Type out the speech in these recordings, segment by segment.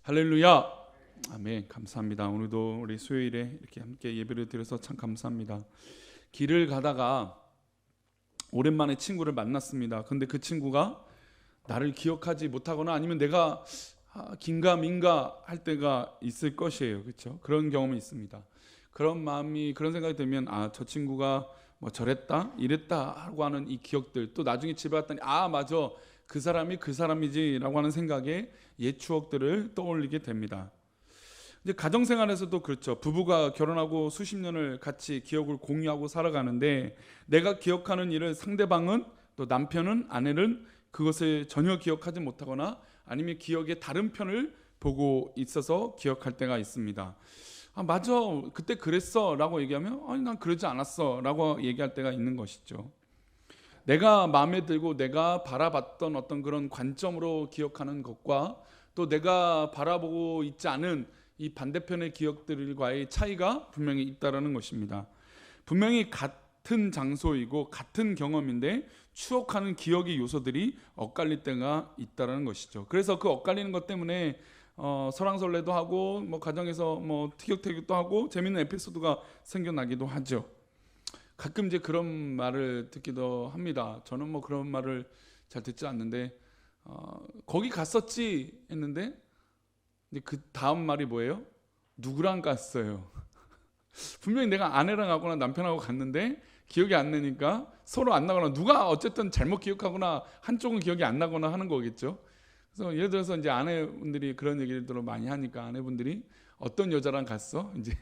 할렐루야. 아멘. 감사합니다. 오늘도 우리 수요일에 이렇게 함께 예배를 드려서 참 감사합니다. 길을 가다가 오랜만에 친구를 만났습니다. 근데 그 친구가 나를 기억하지 못하거나 아니면 내가 긴가민가 할 때가 있을 것이에요. 그렇죠? 그런 경험이 있습니다. 그런 마음이, 그런 생각이 들면 저 친구가 뭐 저랬다 이랬다 하고 하는 이 기억들, 또 나중에 집에 갔더니 맞아, 그 사람이 그 사람이지 라고 하는 생각에 옛 추억들을 떠올리게 됩니다. 이제 가정생활에서도 그렇죠. 부부가 결혼하고 수십 년을 같이 기억을 공유하고 살아가는데, 내가 기억하는 일을 상대방은, 또 남편은, 아내는 그것을 전혀 기억하지 못하거나 아니면 기억의 다른 편을 보고 있어서 기억할 때가 있습니다. 맞아, 그때 그랬어 라고 얘기하면 아니 난 그러지 않았어 라고 얘기할 때가 있는 것이죠. 내가 마음에 들고 내가 바라봤던 어떤 그런 관점으로 기억하는 것과 또 내가 바라보고 있지 않은 이 반대편의 기억들과의 차이가 분명히 있다는 것입니다. 분명히 같은 장소이고 같은 경험인데 추억하는 기억의 요소들이 엇갈릴 때가 있다는 것이죠. 그래서 그 엇갈리는 것 때문에 설왕설래도 하고 뭐 가정에서 뭐 티격태격도 하고 재밌는 에피소드가 생겨나기도 하죠. 가끔 이제 그런 말을 듣기도 합니다. 저는 뭐 그런 말을 잘 듣지 않는데 거기 갔었지 했는데 이제 그 다음 말이 뭐예요? 누구랑 갔어요? 분명히 내가 아내랑 가거나 남편하고 갔는데 기억이 안 나니까 서로 안 나거나 누가 어쨌든 잘못 기억하거나 한쪽은 기억이 안 나거나 하는 거겠죠. 그래서 예를 들어서 이제 아내분들이 그런 얘기들을 많이 하니까 아내분들이 어떤 여자랑 갔어? 이제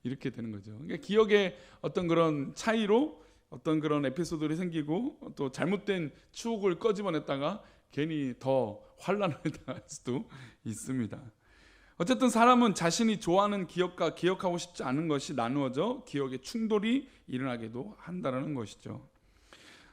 이렇게 되는 거죠. 그러니까 기억의 어떤 그런 차이로 어떤 그런 에피소드들이 생기고 또 잘못된 추억을 꺼집어냈다가 괜히 더 환란을 당할 수도 있습니다. 어쨌든 사람은 자신이 좋아하는 기억과 기억하고 싶지 않은 것이 나누어져 기억의 충돌이 일어나기도 한다는 것이죠.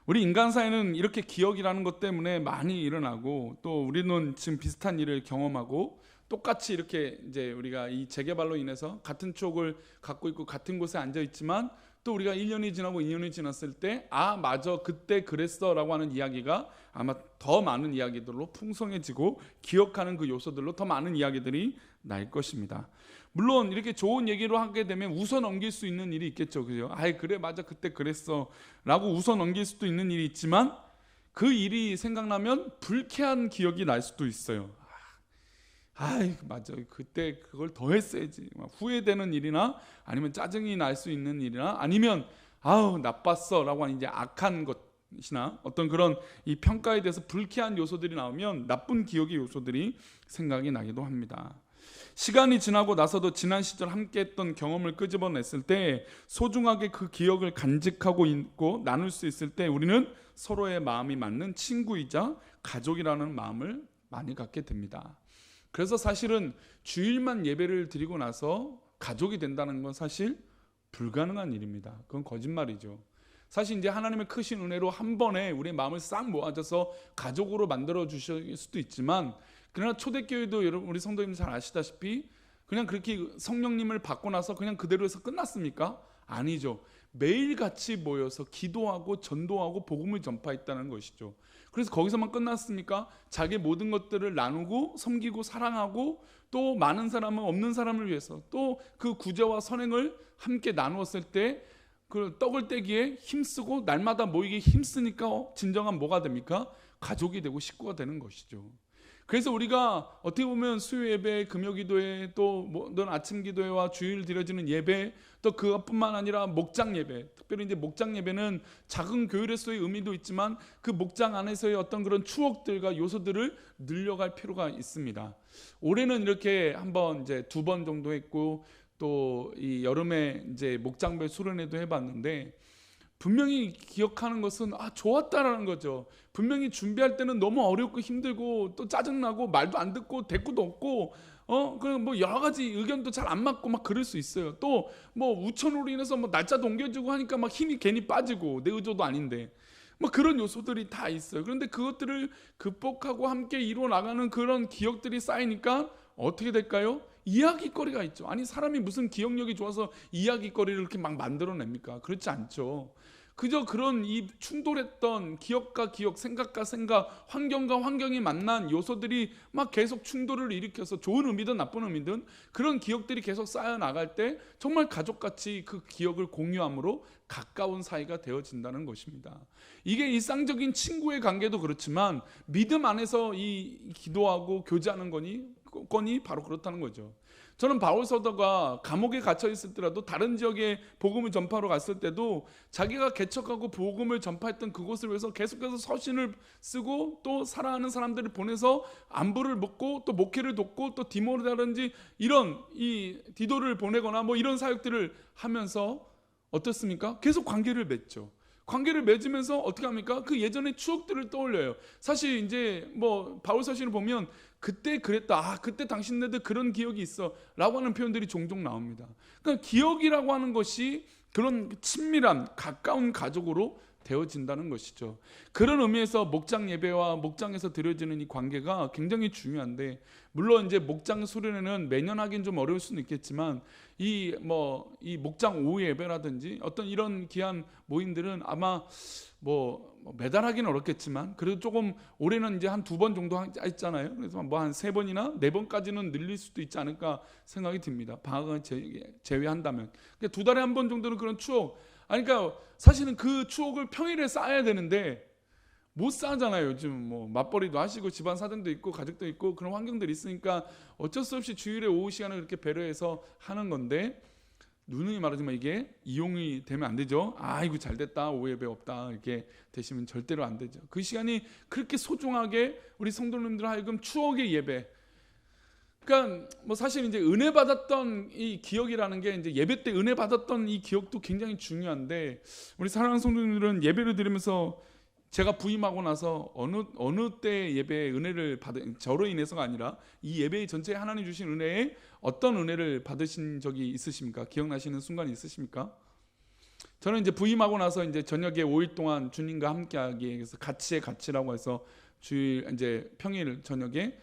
우리 인간 사회는 이렇게 기억이라는 것 때문에 많이 일어나고, 또 우리는 지금 비슷한 일을 경험하고 똑같이 이렇게 이제 우리가 이 재개발로 인해서 같은 추억을 갖고 있고 같은 곳에 앉아 있지만, 또 우리가 1년이 지나고 2년이 지났을 때 맞아 그때 그랬어 라고 하는 이야기가 아마 더 많은 이야기들로 풍성해지고 기억하는 그 요소들로 더 많은 이야기들이 날 것입니다. 물론 이렇게 좋은 얘기로 하게 되면 웃어 넘길 수 있는 일이 있겠죠. 그죠? 그래 맞아 그때 그랬어 라고 웃어 넘길 수도 있는 일이 있지만, 그 일이 생각나면 불쾌한 기억이 날 수도 있어요. 맞아 그때 그걸 더 했어야지, 후회되는 일이나 아니면 짜증이 날 수 있는 일이나 아니면 나빴어 라고 하는 이제 악한 것이나 어떤 그런 이 평가에 대해서 불쾌한 요소들이 나오면 나쁜 기억의 요소들이 생각이 나기도 합니다. 시간이 지나고 나서도 지난 시절 함께 했던 경험을 끄집어냈을 때 소중하게 그 기억을 간직하고 있고 나눌 수 있을 때 우리는 서로의 마음이 맞는 친구이자 가족이라는 마음을 많이 갖게 됩니다. 그래서 사실은 주일만 예배를 드리고 나서 가족이 된다는 건 사실 불가능한 일입니다. 그건 거짓말이죠. 사실 이제 하나님의 크신 은혜로 한 번에 우리의 마음을 싹 모아져서 가족으로 만들어 주실 수도 있지만, 그러나 초대교회도 여러분 우리 성도님들 잘 아시다시피 그냥 그렇게 성령님을 받고 나서 그냥 그대로 해서 끝났습니까? 아니죠. 매일 같이 모여서 기도하고 전도하고 복음을 전파했다는 것이죠. 그래서 거기서만 끝났습니까? 자기 모든 것들을 나누고 섬기고 사랑하고 또 많은 사람은 없는 사람을 위해서 또 그 구제와 선행을 함께 나누었을 때 그 떡을 떼기에 힘쓰고 날마다 모이기에 힘쓰니까 진정한 뭐가 됩니까? 가족이 되고 식구가 되는 것이죠. 그래서 우리가 어떻게 보면 수요 예배, 금요 기도회, 또 모든 아침 기도회와 주일 드려지는 예배, 또 그것뿐만 아니라 목장 예배, 특별히 이제 목장 예배는 작은 교회로서의 의미도 있지만 그 목장 안에서의 어떤 그런 추억들과 요소들을 늘려갈 필요가 있습니다. 올해는 이렇게 한번 이제 2번 정도 했고, 또 이 여름에 이제 목장별 수련회도 해봤는데, 분명히 기억하는 것은 좋았다라는 거죠. 분명히 준비할 때는 너무 어렵고 힘들고 또 짜증나고 말도 안 듣고 대꾸도 없고 그냥 뭐 여러 가지 의견도 잘 안 맞고 막 그럴 수 있어요. 또 뭐 우천으로 인해서 뭐 날짜도 옮겨지고 하니까 막 힘이 괜히 빠지고 내 의도도 아닌데 뭐 그런 요소들이 다 있어요. 그런데 그것들을 극복하고 함께 이루어 나가는 그런 기억들이 쌓이니까 어떻게 될까요? 이야기거리가 있죠. 아니 사람이 무슨 기억력이 좋아서 이야기거리를 이렇게 막 만들어냅니까? 그렇지 않죠. 그저 그런 이 충돌했던 기억과 기억, 생각과 생각, 환경과 환경이 만난 요소들이 막 계속 충돌을 일으켜서 좋은 의미든 나쁜 의미든 그런 기억들이 계속 쌓여 나갈 때 정말 가족같이 그 기억을 공유함으로 가까운 사이가 되어진다는 것입니다. 이게 일상적인 친구의 관계도 그렇지만 믿음 안에서 이 기도하고 교제하는 건이 바로 그렇다는 거죠. 저는 바울 사도가 감옥에 갇혀 있을 때라도 다른 지역에 복음을 전파하러 갔을 때도 자기가 개척하고 복음을 전파했던 그곳을 위해서 계속해서 서신을 쓰고 또 사랑하는 사람들을 보내서 안부를 묻고 또 목회를 돕고 또 디모데라든지 이런 이 디도를 보내거나 뭐 이런 사역들을 하면서 어떻습니까? 계속 관계를 맺죠. 관계를 맺으면서 어떻게 합니까? 그 예전의 추억들을 떠올려요. 사실 이제 뭐 바울 서신을 보면 그때 그랬다. 그때 당신네들 그런 기억이 있어. 라고 하는 표현들이 종종 나옵니다. 그러니까 기억이라고 하는 것이 그런 친밀한 가까운 가족으로 되어진다는 것이죠. 그런 의미에서 목장 예배와 목장에서 드려지는 이 관계가 굉장히 중요한데, 물론 이제 목장 수련회는 매년 하긴 좀 어려울 수는 있겠지만 이 목장 오후 예배라든지 어떤 이런 귀한 모임들은 아마 매달 하기는 어렵겠지만 그래도 조금 올해는 이제 한 2번 정도 했잖아요. 그래서 뭐 한 3번이나 4번까지는 늘릴 수도 있지 않을까 생각이 듭니다. 방학을 제외한다면. 그러니까 2달에 한 번 정도는 그런 추억. 그러니까 사실은 그 추억을 평일에 쌓아야 되는데 못 쌓잖아요. 요즘 뭐 맞벌이도 하시고 집안 사정도 있고 가족도 있고 그런 환경들이 있으니까 어쩔 수 없이 주일에 오후 시간을 그렇게 배려해서 하는 건데, 누누이 말하지만 이게 이용이 되면 안 되죠. 아이고 잘됐다, 오후 예배 없다 이렇게 되시면 절대로 안 되죠. 그 시간이 그렇게 소중하게 우리 성도님들 하여금 추억의 예배, 그러니까 뭐 사실 이제 은혜 받았던 이 기억이라는 게 이제 예배 때 은혜 받았던 이 기억도 굉장히 중요한데, 우리 사랑하는 성도님들은 예배를 드리면서 제가 부임하고 나서 어느 때 예배에 은혜를 받은, 저로 인해서가 아니라 이 예배 전체에 하나님 주신 은혜에 어떤 은혜를 받으신 적이 있으십니까? 기억나시는 순간이 있으십니까? 저는 이제 부임하고 나서 이제 저녁에 5일 동안 주님과 함께하기 위해서 가치의 가치라고 해서 주일 이제 평일 저녁에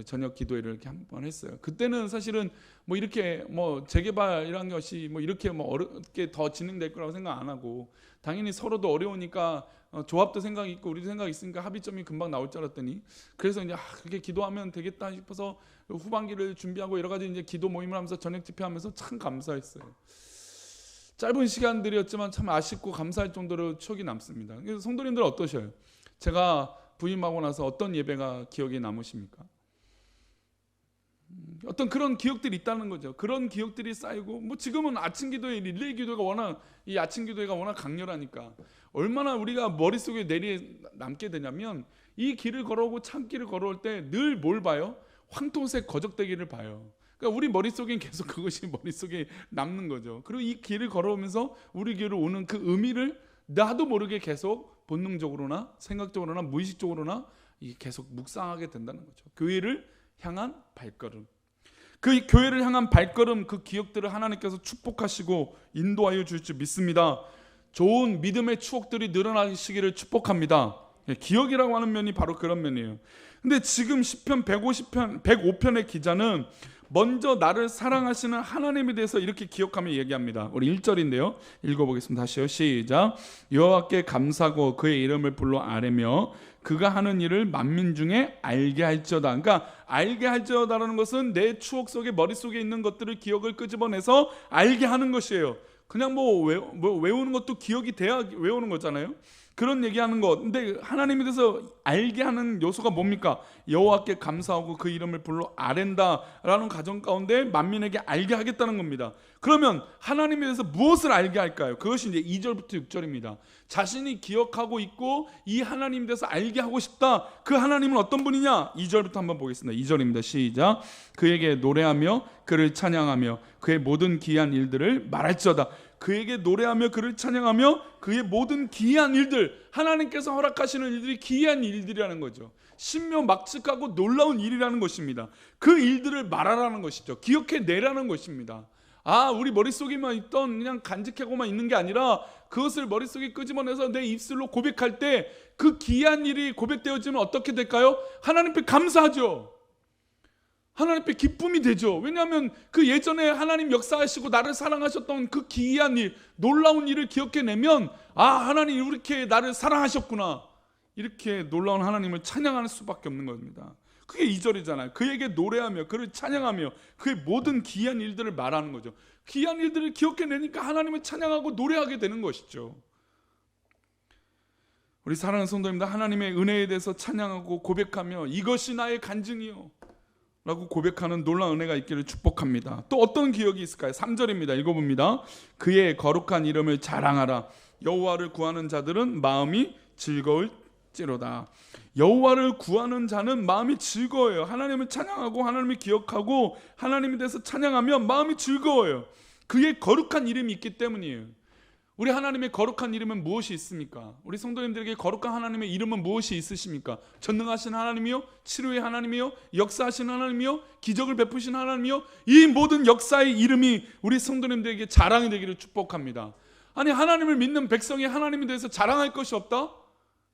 저녁 기도회를 이렇게 한번 했어요. 그때는 사실은 뭐 이렇게 뭐 재개발이라는 것이 뭐 이렇게 뭐 어렵게 더 진행될 거라고 생각 안 하고, 당연히 서로도 어려우니까 조합도 생각이 있고 우리도 생각이 있으니까 합의점이 금방 나올 줄 알았더니, 그래서 이제 그렇게 기도하면 되겠다 싶어서 후반기를 준비하고 여러 가지 이제 기도 모임을 하면서 저녁 집회하면서 참 감사했어요. 짧은 시간들이었지만 참 아쉽고 감사할 정도로 추억이 남습니다. 그래서 성도님들 어떠셔요? 제가 부임하고 나서 어떤 예배가 기억에 남으십니까? 어떤 그런 기억들이 있다는 거죠. 그런 기억들이 쌓이고, 뭐 지금은 아침 기도회, 릴레이 기도가 워낙, 이 아침 기도회가 워낙 강렬하니까 얼마나 우리가 머릿속에 남게 되냐면, 이 길을 걸어오고 참길을 걸어올 때 늘 뭘 봐요? 황토색 거적대기를 봐요. 그러니까 우리 머릿속엔 계속 그것이 머릿속에 남는 거죠. 그리고 이 길을 걸어오면서 우리 길을 오는 그 의미를 나도 모르게 계속 본능적으로나 생각적으로나 무의식적으로나 계속 묵상하게 된다는 거죠. 교회를 향한 발걸음, 그 교회를 향한 발걸음, 그 기억들을 하나님께서 축복하시고 인도하여 줄 줄 믿습니다. 좋은 믿음의 추억들이 늘어나시기를 축복합니다. 기억이라고 하는 면이 바로 그런 면이에요. 근데 지금 시편 105편의 기자는 먼저 나를 사랑하시는 하나님에 대해서 이렇게 기억하며 얘기합니다. 우리 1절인데요. 읽어보겠습니다. 다시요. 시작. 여호와께 감사하고 그의 이름을 불러 아뢰며 그가 하는 일을 만민 중에 알게 할지어다. 그러니까 알게 할지어다라는 것은 내 추억 속에, 머릿속에 있는 것들을 기억을 끄집어내서 알게 하는 것이에요. 그냥 외우는 것도 기억이 돼야 외우는 거잖아요. 그런 얘기하는 것. 근데 하나님에 대해서 알게 하는 요소가 뭡니까? 여호와께 감사하고 그 이름을 불러 아랜다라는 가정 가운데 만민에게 알게 하겠다는 겁니다. 그러면 하나님에 대해서 무엇을 알게 할까요? 그것이 이제 2절부터 6절입니다. 자신이 기억하고 있고 이 하나님에 대해서 알게 하고 싶다. 그 하나님은 어떤 분이냐? 2절부터 한번 보겠습니다. 2절입니다. 시작. 그에게 노래하며 그를 찬양하며 그의 모든 기이한 일들을 말할지어다. 그에게 노래하며 그를 찬양하며 그의 모든 기이한 일들, 하나님께서 허락하시는 일들이 기이한 일들이라는 거죠. 신묘막측하고 놀라운 일이라는 것입니다. 그 일들을 말하라는 것이죠. 기억해내라는 것입니다. 우리 머릿속에만 있던 그냥 간직하고만 있는 게 아니라 그것을 머릿속에 끄집어내서 내 입술로 고백할 때 그 기이한 일이 고백되어지면 어떻게 될까요? 하나님 앞에 감사하죠. 하나님 앞에 기쁨이 되죠. 왜냐하면 그 예전에 하나님 역사하시고 나를 사랑하셨던 그 기이한 일, 놀라운 일을 기억해내면 하나님 이렇게 나를 사랑하셨구나, 이렇게 놀라운 하나님을 찬양할 수밖에 없는 겁니다. 그게 2절이잖아요. 그에게 노래하며 그를 찬양하며 그의 모든 기이한 일들을 말하는 거죠. 기이한 일들을 기억해내니까 하나님을 찬양하고 노래하게 되는 것이죠. 우리 사랑하는 성도님들, 하나님의 은혜에 대해서 찬양하고 고백하며 이것이 나의 간증이요 라고 고백하는 놀라운 은혜가 있기를 축복합니다. 또 어떤 기억이 있을까요? 3절입니다. 읽어봅니다. 그의 거룩한 이름을 자랑하라. 여호와를 구하는 자들은 마음이 즐거울지로다. 여호와를 구하는 자는 마음이 즐거워요. 하나님을 찬양하고 하나님을 기억하고 하나님에 대해서 찬양하면 마음이 즐거워요. 그의 거룩한 이름이 있기 때문이에요. 우리 하나님의 거룩한 이름은 무엇이 있습니까? 우리 성도님들에게 거룩한 하나님의 이름은 무엇이 있으십니까? 전능하신 하나님이요, 치료의 하나님이요, 역사하신 하나님이요, 기적을 베푸신 하나님이요, 이 모든 역사의 이름이 우리 성도님들에게 자랑이 되기를 축복합니다. 아니, 하나님을 믿는 백성이 하나님에 대해서 자랑할 것이 없다?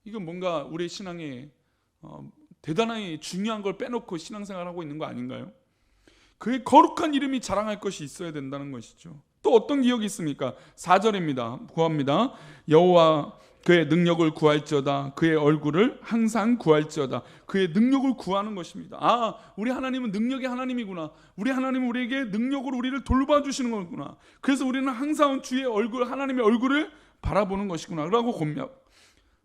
이건 뭔가 우리 신앙에 대단히 중요한 걸 빼놓고 신앙생활하고 있는 거 아닌가요? 그의 거룩한 이름이 자랑할 것이 있어야 된다는 것이죠. 또 어떤 기억이 있습니까? 4절입니다. 구합니다. 여호와 그의 능력을 구할지어다. 그의 얼굴을 항상 구할지어다. 그의 능력을 구하는 것입니다. 우리 하나님은 능력의 하나님이구나. 우리 하나님은 우리에게 능력으로 우리를 돌봐주시는 거구나. 그래서 우리는 항상 주의 얼굴, 하나님의 얼굴을 바라보는 것이구나 라고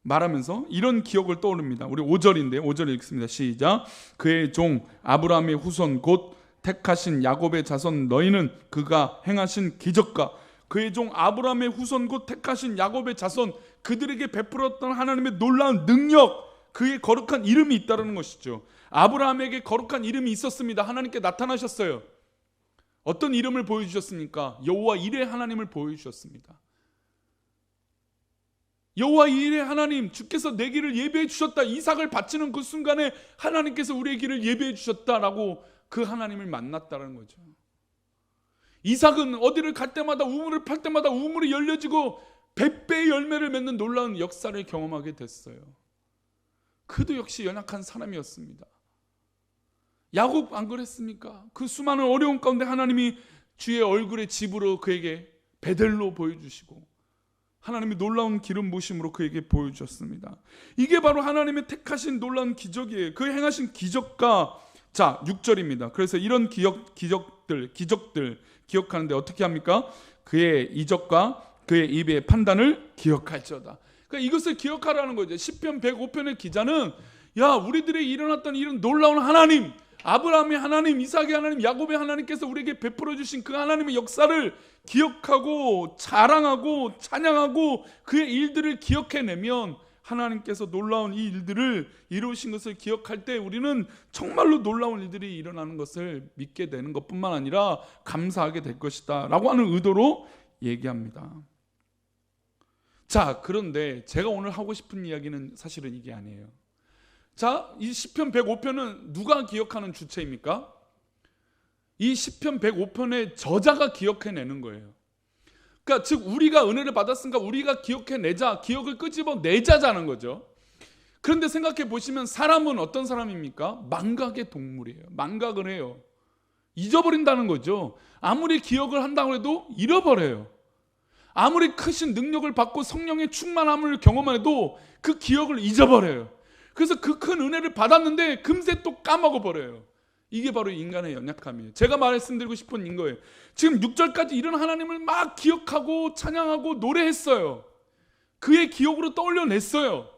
말하면서 이런 기억을 떠오릅니다. 우리 5절인데 5절 읽습니다. 시작. 그의 종 아브라함의 후손 곧 택하신 야곱의 자손 너희는 그가 행하신 기적과 그의 종 아브라함의 후손 곧 택하신 야곱의 자손, 그들에게 베풀었던 하나님의 놀라운 능력, 그의 거룩한 이름이 있다는 것이죠. 아브라함에게 거룩한 이름이 있었습니다. 하나님께 나타나셨어요. 어떤 이름을 보여주셨습니까? 여호와 이레 하나님을 보여주셨습니다. 여호와 이레 하나님, 주께서 내 길을 예배해 주셨다. 이삭을 바치는 그 순간에 하나님께서 우리의 길을 예배해 주셨다라고 그 하나님을 만났다는 거죠. 이삭은 어디를 갈 때마다, 우물을 팔 때마다 우물이 열려지고 100배의 열매를 맺는 놀라운 역사를 경험하게 됐어요. 그도 역시 연약한 사람이었습니다. 야곱 안 그랬습니까? 그 수많은 어려운 가운데 하나님이 주의 얼굴의 집으로 그에게 베델로 보여주시고 하나님의 놀라운 기름 부으심으로 그에게 보여주셨습니다. 이게 바로 하나님의 택하신 놀라운 기적이에요. 그 행하신 기적과, 자 6절입니다. 그래서 이런 기적들 기억하는데 어떻게 합니까? 그의 이적과 그의 입의 판단을 기억할지어다. 그러니까 이것을 기억하라는 거죠. 시편 105편의 기자는 우리들의 일어났던 이런 놀라운 하나님, 아브라함의 하나님, 이삭의 하나님, 야곱의 하나님께서 우리에게 베풀어 주신 그 하나님의 역사를 기억하고 자랑하고 찬양하고 그의 일들을 기억해내면 하나님께서 놀라운 이 일들을 이루신 것을 기억할 때 우리는 정말로 놀라운 일들이 일어나는 것을 믿게 되는 것뿐만 아니라 감사하게 될 것이다 라고 하는 의도로 얘기합니다. 자, 그런데 제가 오늘 하고 싶은 이야기는 사실은 이게 아니에요. 자, 이 시편 105편은 누가 기억하는 주체입니까? 이 시편 105편의 저자가 기억해내는 거예요. 그러니까 즉 우리가 은혜를 받았으니까 우리가 기억해내자, 기억을 끄집어내자자는 거죠. 그런데 생각해 보시면 사람은 어떤 사람입니까? 망각의 동물이에요. 망각을 해요. 잊어버린다는 거죠. 아무리 기억을 한다고 해도 잃어버려요. 아무리 크신 능력을 받고 성령의 충만함을 경험해도 그 기억을 잊어버려요. 그래서 그 큰 은혜를 받았는데 금세 또 까먹어버려요. 이게 바로 인간의 연약함이에요. 제가 말씀드리고 싶은 이거예요. 지금 6절까지 이런 하나님을 막 기억하고 찬양하고 노래했어요. 그의 기억으로 떠올려냈어요.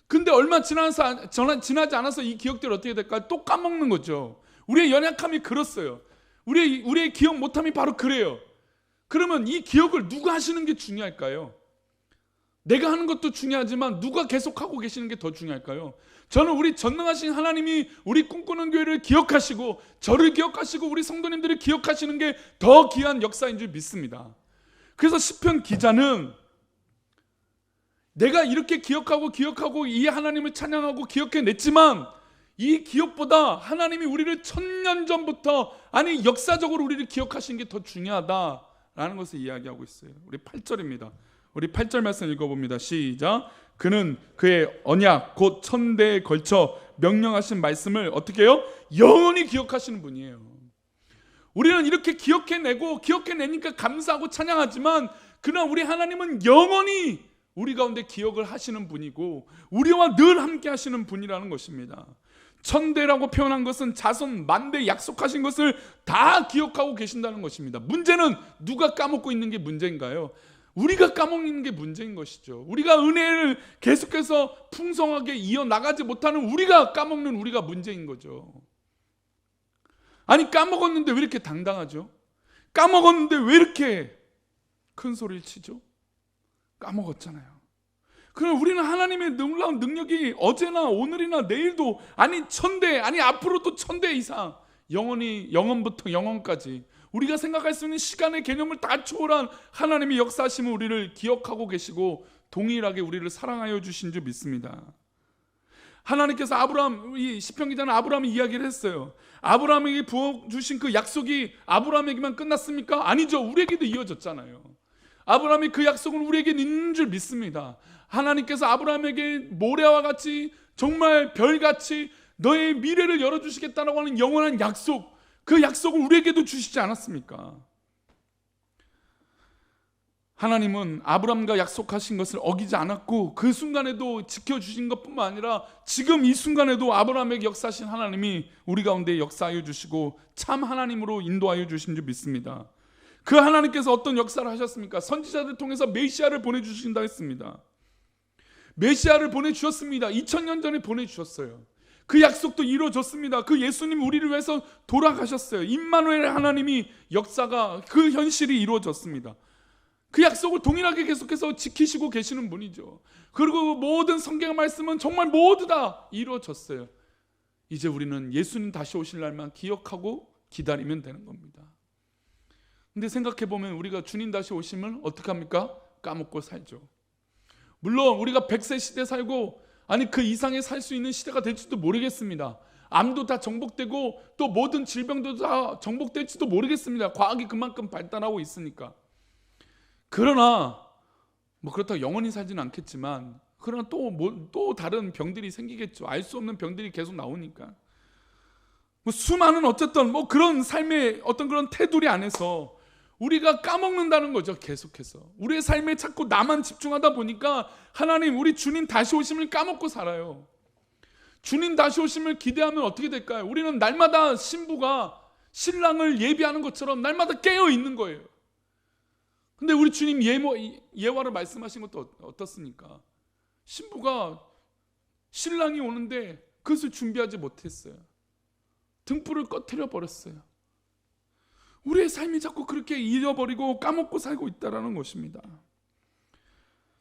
근데 얼마 지나지 않아서 이 기억들이 어떻게 될까요? 또 까먹는 거죠. 우리의 연약함이 그렇어요. 우리의 기억 못함이 바로 그래요. 그러면 이 기억을 누가 하시는 게 중요할까요? 내가 하는 것도 중요하지만 누가 계속하고 계시는 게 더 중요할까요? 저는 우리 전능하신 하나님이 우리 꿈꾸는 교회를 기억하시고 저를 기억하시고 우리 성도님들을 기억하시는 게 더 귀한 역사인 줄 믿습니다. 그래서 시편 기자는 내가 이렇게 기억하고 이 하나님을 찬양하고 기억해냈지만 이 기억보다 하나님이 우리를 1000년 전부터, 아니 역사적으로 우리를 기억하신 게 더 중요하다라는 것을 이야기하고 있어요. 우리 8절입니다. 우리 8절 말씀 읽어봅니다. 시작. 그는 그의 언약 곧 1000대에 걸쳐 명령하신 말씀을 어떻게 해요? 영원히 기억하시는 분이에요. 우리는 이렇게 기억해내니까 감사하고 찬양하지만, 그러나 우리 하나님은 영원히 우리 가운데 기억을 하시는 분이고 우리와 늘 함께 하시는 분이라는 것입니다. 천대라고 표현한 것은 자손 만대 약속하신 것을 다 기억하고 계신다는 것입니다. 문제는 누가 까먹고 있는 게 문제인가요? 우리가 까먹는 게 문제인 것이죠. 우리가 은혜를 계속해서 풍성하게 이어나가지 못하는 우리가 까먹는 우리가 문제인 거죠. 아니, 까먹었는데 왜 이렇게 당당하죠? 까먹었는데 왜 이렇게 큰 소리를 치죠? 까먹었잖아요. 그럼 우리는 하나님의 놀라운 능력이 어제나 오늘이나 내일도, 아니 천대, 아니 앞으로도 천대 이상, 영원부터 영원까지 우리가 생각할 수 있는 시간의 개념을 다 초월한 하나님의 역사하심을 우리를 기억하고 계시고 동일하게 우리를 사랑하여 주신 줄 믿습니다. 하나님께서 이 시편 기자는 아브라함이 이야기를 했어요. 아브라함에게 부어주신 그 약속이 아브라함에게만 끝났습니까? 아니죠. 우리에게도 이어졌잖아요. 아브라함이 그 약속은 우리에게 있는 줄 믿습니다. 하나님께서 아브라함에게 모래와 같이, 정말 별같이 너의 미래를 열어주시겠다라고 하는 영원한 약속, 그 약속을 우리에게도 주시지 않았습니까? 하나님은 아브라함과 약속하신 것을 어기지 않았고 그 순간에도 지켜주신 것뿐만 아니라 지금 이 순간에도 아브라함에게 역사하신 하나님이 우리 가운데 역사하여 주시고 참 하나님으로 인도하여 주신 줄 믿습니다. 그 하나님께서 어떤 역사를 하셨습니까? 선지자들 통해서 메시아를 보내주신다 했습니다. 메시아를 보내주셨습니다. 2000년 전에 보내주셨어요. 그 약속도 이루어졌습니다. 그 예수님 우리를 위해서 돌아가셨어요. 임마누엘 하나님이 역사가, 그 현실이 이루어졌습니다. 그 약속을 동일하게 계속해서 지키시고 계시는 분이죠. 그리고 모든 성경 말씀은 정말 모두 다 이루어졌어요. 이제 우리는 예수님 다시 오실 날만 기억하고 기다리면 되는 겁니다. 근데 생각해보면 우리가 주님 다시 오시면 어떻게 합니까? 까먹고 살죠. 물론 우리가 100세 시대 살고, 아니 그 이상에 살 수 있는 시대가 될지도 모르겠습니다. 암도 다 정복되고 또 모든 질병도 다 정복될지도 모르겠습니다. 과학이 그만큼 발달하고 있으니까. 그러나 그렇다고 영원히 살지는 않겠지만, 그러나 또 다른 병들이 생기겠죠. 알 수 없는 병들이 계속 나오니까. 수많은 어쨌든 그런 삶의 어떤 그런 테두리 안에서 우리가 까먹는다는 거죠. 계속해서 우리의 삶에 자꾸 나만 집중하다 보니까 하나님, 우리 주님 다시 오심을 까먹고 살아요. 주님 다시 오심을 기대하면 어떻게 될까요? 우리는 날마다 신부가 신랑을 예비하는 것처럼 날마다 깨어 있는 거예요. 근데 우리 주님 예화를 말씀하신 것도 어떻습니까? 신부가 신랑이 오는데 그것을 준비하지 못했어요. 등불을 꺼트려 버렸어요. 우리의 삶이 자꾸 그렇게 잃어버리고 까먹고 살고 있다는 것입니다.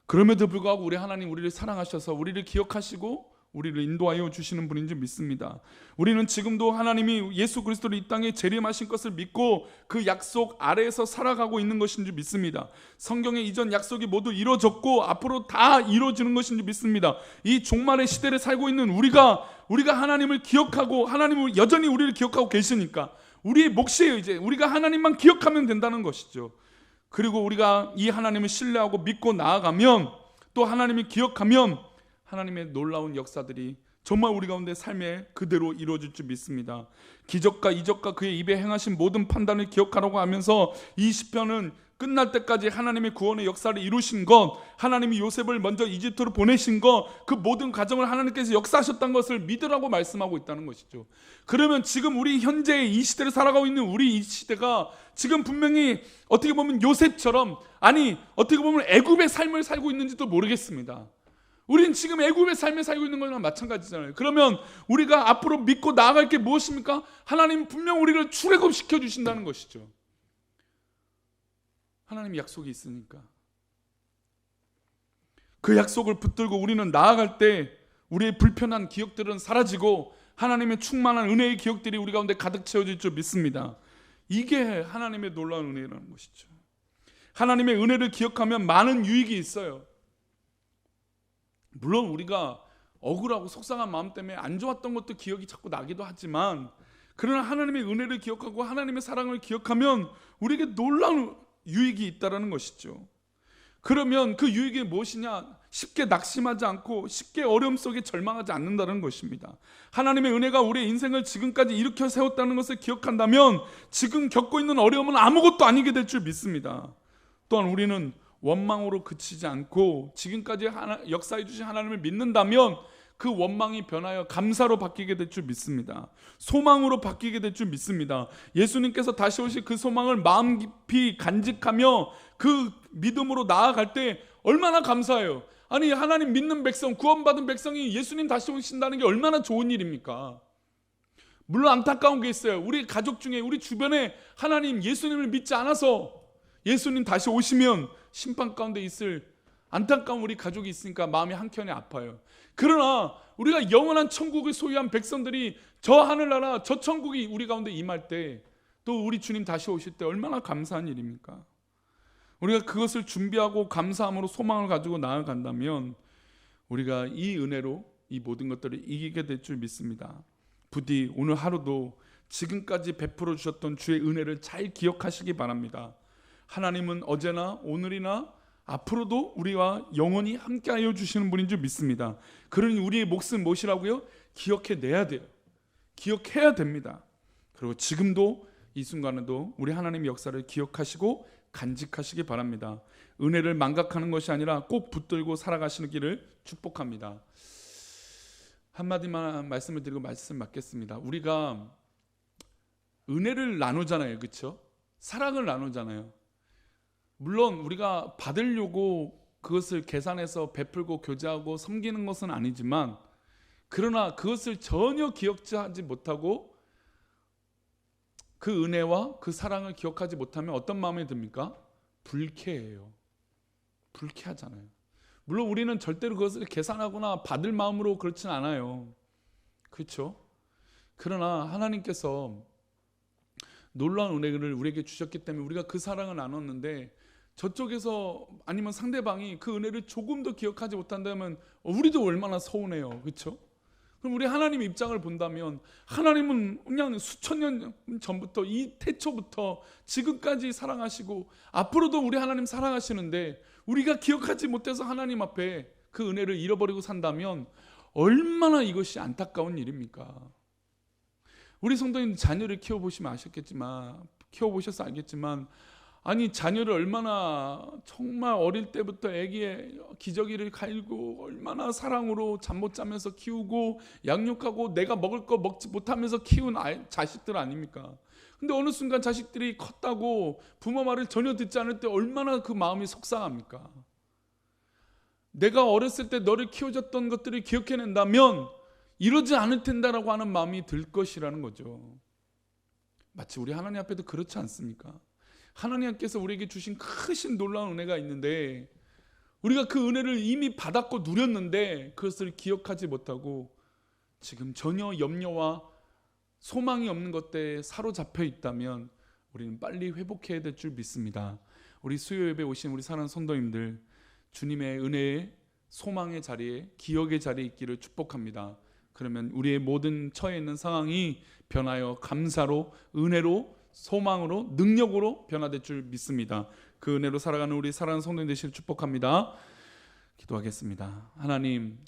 그럼에도 불구하고 우리 하나님 우리를 사랑하셔서 우리를 기억하시고 우리를 인도하여 주시는 분인 줄 믿습니다. 우리는 지금도 하나님이 예수 그리스도를 이 땅에 재림하신 것을 믿고 그 약속 아래에서 살아가고 있는 것인 줄 믿습니다. 성경의 이전 약속이 모두 이루어졌고 앞으로 다 이루어지는 것인 줄 믿습니다. 이 종말의 시대를 살고 있는 우리가 하나님을 기억하고, 하나님을 여전히 우리를 기억하고 계시니까 우리의 몫이에요. 이제 우리가 하나님만 기억하면 된다는 것이죠. 그리고 우리가 이 하나님을 신뢰하고 믿고 나아가면, 또 하나님을 기억하면 하나님의 놀라운 역사들이 정말 우리 가운데 삶에 그대로 이루어질 줄 믿습니다. 기적과 이적과 그의 입에 행하신 모든 판단을 기억하라고 하면서 이 시편은 끝날 때까지 하나님의 구원의 역사를 이루신 것, 하나님이 요셉을 먼저 이집트로 보내신 것, 그 모든 과정을 하나님께서 역사하셨다는 것을 믿으라고 말씀하고 있다는 것이죠. 그러면 지금 우리 현재의 이 시대를 살아가고 있는 우리 이 시대가 지금 분명히 어떻게 보면 요셉처럼, 아니 어떻게 보면 애굽의 삶을 살고 있는지도 모르겠습니다. 우린 지금 애굽의 삶에 살고 있는 거랑 마찬가지잖아요. 그러면 우리가 앞으로 믿고 나아갈 게 무엇입니까? 하나님 분명 우리를 출애굽시켜 주신다는 것이죠. 하나님 약속이 있으니까. 그 약속을 붙들고 우리는 나아갈 때 우리의 불편한 기억들은 사라지고 하나님의 충만한 은혜의 기억들이 우리 가운데 가득 채워질 줄 믿습니다. 이게 하나님의 놀라운 은혜라는 것이죠. 하나님의 은혜를 기억하면 많은 유익이 있어요. 물론 우리가 억울하고 속상한 마음 때문에 안 좋았던 것도 기억이 자꾸 나기도 하지만, 그러나 하나님의 은혜를 기억하고 하나님의 사랑을 기억하면 우리에게 놀라운 유익이 있다는 것이죠. 그러면 그 유익이 무엇이냐? 쉽게 낙심하지 않고 쉽게 어려움 속에 절망하지 않는다는 것입니다. 하나님의 은혜가 우리의 인생을 지금까지 일으켜 세웠다는 것을 기억한다면 지금 겪고 있는 어려움은 아무것도 아니게 될 줄 믿습니다. 또한 우리는 원망으로 그치지 않고 지금까지 역사해 주신 하나님을 믿는다면 그 원망이 변하여 감사로 바뀌게 될 줄 믿습니다. 소망으로 바뀌게 될 줄 믿습니다. 예수님께서 다시 오실 그 소망을 마음 깊이 간직하며 그 믿음으로 나아갈 때 얼마나 감사해요. 아니, 하나님 믿는 백성, 구원받은 백성이 예수님 다시 오신다는 게 얼마나 좋은 일입니까? 물론 안타까운 게 있어요. 우리 가족 중에, 우리 주변에 하나님 예수님을 믿지 않아서 예수님 다시 오시면 심판 가운데 있을 안타까운 우리 가족이 있으니까 마음이 한켠에 아파요. 그러나 우리가 영원한 천국을 소유한 백성들이 저 하늘나라, 저 천국이 우리 가운데 임할 때, 또 우리 주님 다시 오실 때 얼마나 감사한 일입니까? 우리가 그것을 준비하고 감사함으로 소망을 가지고 나아간다면 우리가 이 은혜로 이 모든 것들을 이기게 될 줄 믿습니다. 부디 오늘 하루도 지금까지 베풀어 주셨던 주의 은혜를 잘 기억하시기 바랍니다. 하나님은 어제나 오늘이나 앞으로도 우리와 영원히 함께하여 주시는 분인 줄 믿습니다. 그러니 우리의 몫은 무엇이라고요? 기억해내야 돼요. 기억해야 됩니다. 그리고 지금도 이 순간에도 우리 하나님의 역사를 기억하시고 간직하시기 바랍니다. 은혜를 망각하는 것이 아니라 꼭 붙들고 살아가시는 길을 축복합니다. 한마디만 말씀을 드리고 말씀 맡겠습니다. 우리가 은혜를 나누잖아요. 그렇죠? 사랑을 나누잖아요. 물론 우리가 받으려고 그것을 계산해서 베풀고 교제하고 섬기는 것은 아니지만, 그러나 그것을 전혀 기억하지 못하고 그 은혜와 그 사랑을 기억하지 못하면 어떤 마음이 듭니까? 불쾌해요. 불쾌하잖아요. 물론 우리는 절대로 그것을 계산하거나 받을 마음으로 그렇진 않아요. 그렇죠? 그러나 하나님께서 놀라운 은혜를 우리에게 주셨기 때문에 우리가 그 사랑을 나눴는데, 저쪽에서 아니면 상대방이 그 은혜를 조금 더 기억하지 못한다면 우리도 얼마나 서운해요. 그렇죠? 그럼 우리 하나님 입장을 본다면 하나님은 그냥 수천 년 전부터, 이 태초부터 지금까지 사랑하시고 앞으로도 우리 하나님 사랑하시는데 우리가 기억하지 못해서 하나님 앞에 그 은혜를 잃어버리고 산다면 얼마나 이것이 안타까운 일입니까? 우리 성도님 자녀를 키워보셔서 알겠지만, 아니, 자녀를 얼마나 정말 어릴 때부터 아기의 기저귀를 갈고 얼마나 사랑으로 잠 못 자면서 키우고 양육하고 내가 먹을 거 먹지 못하면서 키운 자식들 아닙니까? 근데 어느 순간 자식들이 컸다고 부모 말을 전혀 듣지 않을 때 얼마나 그 마음이 속상합니까? 내가 어렸을 때 너를 키워줬던 것들을 기억해낸다면 이러지 않을 텐다라고 하는 마음이 들 것이라는 거죠. 마치 우리 하나님 앞에도 그렇지 않습니까? 하나님께서 우리에게 주신 크신 놀라운 은혜가 있는데 우리가 그 은혜를 이미 받았고 누렸는데 그것을 기억하지 못하고 지금 전혀 염려와 소망이 없는 것들에 사로잡혀 있다면 우리는 빨리 회복해야 될 줄 믿습니다. 우리 수요 예배 오신 우리 사랑하는 성도님들, 주님의 은혜의 소망의 자리에, 기억의 자리에 있기를 축복합니다. 그러면 우리의 모든 처해 있는 상황이 변하여 감사로, 은혜로, 소망으로, 능력으로 변화될 줄 믿습니다. 그 은혜로 살아가는 우리 사랑하는 성도님 되시길 축복합니다. 기도하겠습니다. 하나님,